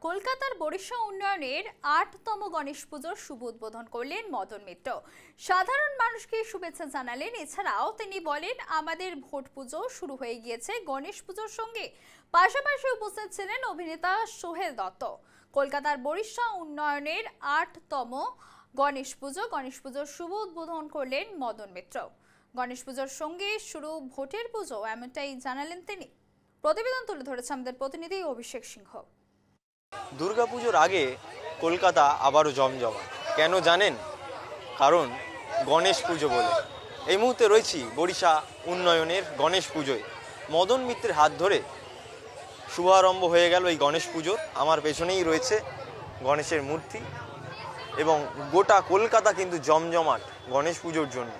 কলকাতার বরিশা উন্নয়নের ৮তম গণেশ পুজোর শুভ উদ্বোধন করলেন মদন মিত্র। সাধারণ মানুষকে শুভেচ্ছা জানালেন। এছাড়াও তিনি বলেন, আমাদের ভোট পুজো শুরু হয়ে গিয়েছে গণেশ পুজোর সঙ্গে। পাশাপাশি উপস্থিত ছিলেন অভিনেতা সোহেল দত্ত। কলকাতার বরিশা উন্নয়নের ৮তম গণেশ পুজোর শুভ উদ্বোধন করলেন মদন মিত্র। গণেশ পুজোর সঙ্গে শুরু ভোটের পুজো, এমনটাই জানালেন তিনি। প্রতিবেদন তুলে ধরেছে আমাদের প্রতিনিধি অভিষেক সিংহ। দুর্গাপুজোর আগে কলকাতা আবারও জমজমাট। কেন জানেন? কারণ গণেশ পুজো বলে। এই মুহূর্তে রয়েছি বরিশা উন্নয়নের গণেশ পুজোয়। মদন মিত্রের হাত ধরে শুভারম্ভ হয়ে গেল এই গণেশ পুজোর। আমার পেছনেই রয়েছে গণেশের মূর্তি এবং গোটা কলকাতা কিন্তু জমজমাট গণেশ পুজোর জন্য।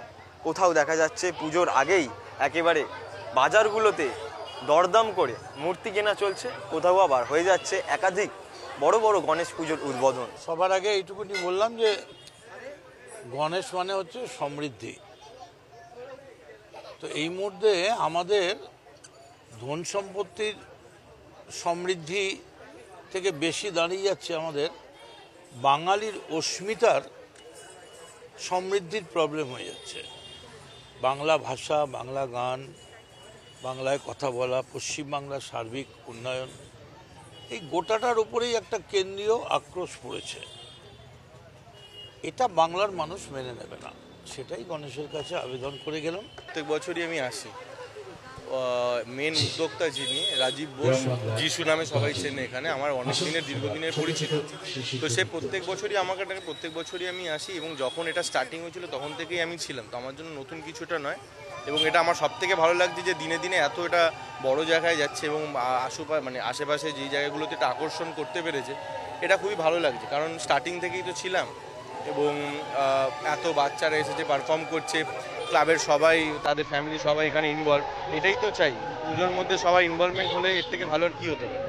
কোথাও দেখা যাচ্ছে পুজোর আগেই একেবারে বাজারগুলোতে দরদাম করে মূর্তি কেনা চলছে, কোথাও আবার হয়ে যাচ্ছে একাধিক বড় বড় গণেশ পুজোর উদ্বোধন। সবার আগে এইটুকুনি বললাম যে গণেশ মানে হচ্ছে সমৃদ্ধি। তো এই মুহূর্তে আমাদের ধন সম্পত্তির সমৃদ্ধি থেকে বেশি দাঁড়িয়ে যাচ্ছে আমাদের বাঙালির অস্মিতার সমৃদ্ধির প্রবলেম হয়ে যাচ্ছে। বাংলা ভাষা, বাংলা গান, বাংলায় কথা বলা, পশ্চিমবাংলার সার্বিক উন্নয়ন, এই গোটাটার উপরেই একটা কেন্দ্রীয় আক্রোশ পড়েছে। এটা বাংলার মানুষ মেনে নেবে না, সেটাই গণেশের কাছে আবেদন করে গেলাম। প্রত্যেক বছরই আমি আসি। মেন উদ্যোক্তা যিনি রাজীব বোস, যিশু নামে সবাই চেনে এখানে, আমার অনেক দিনের দীর্ঘদিনের পরিচিত। তো সে প্রত্যেক বছরই আমি আসি এবং যখন এটা স্টার্টিং হয়েছিল তখন থেকেই আমি ছিলাম। তো আমার জন্য নতুন কিছুটা নয় এবং এটা আমার সব থেকে ভালো লাগছে যে দিনে দিনে এত এটা বড় জায়গায় যাচ্ছে এবং আশেপাশে যেই জায়গাগুলোতে এটা আকর্ষণ করতে পেরেছে, এটা খুবই ভালো লাগছে। কারণ স্টার্টিং থেকেই তো ছিলাম এবং এত বাচ্চারা এসেছে, পারফর্ম করছে, ক্লাবের সবাই, তাদের ফ্যামিলি সবাই এখানে ইনভলভ। এটাই তো চাই, পুজোর মধ্যে সবাই ইনভলভমেন্ট হলে এর থেকে ভালো আর কী হতে পারে।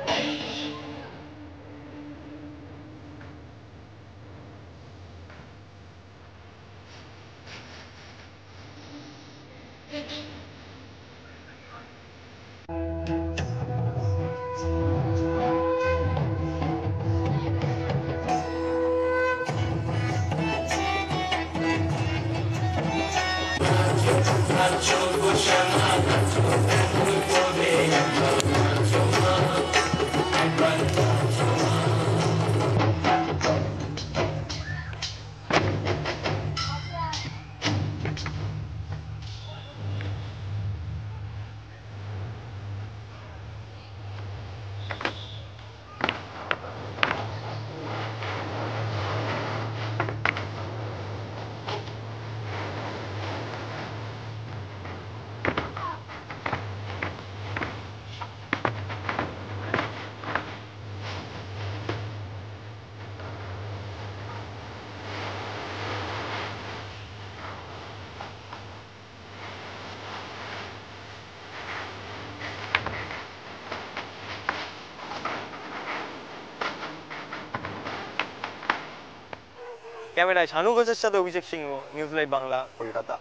ক্যামেরায় শানু ঘোষের সাথে অভিষেক সিংহ, নিউজ লাইভ বাংলা, কলকাতা।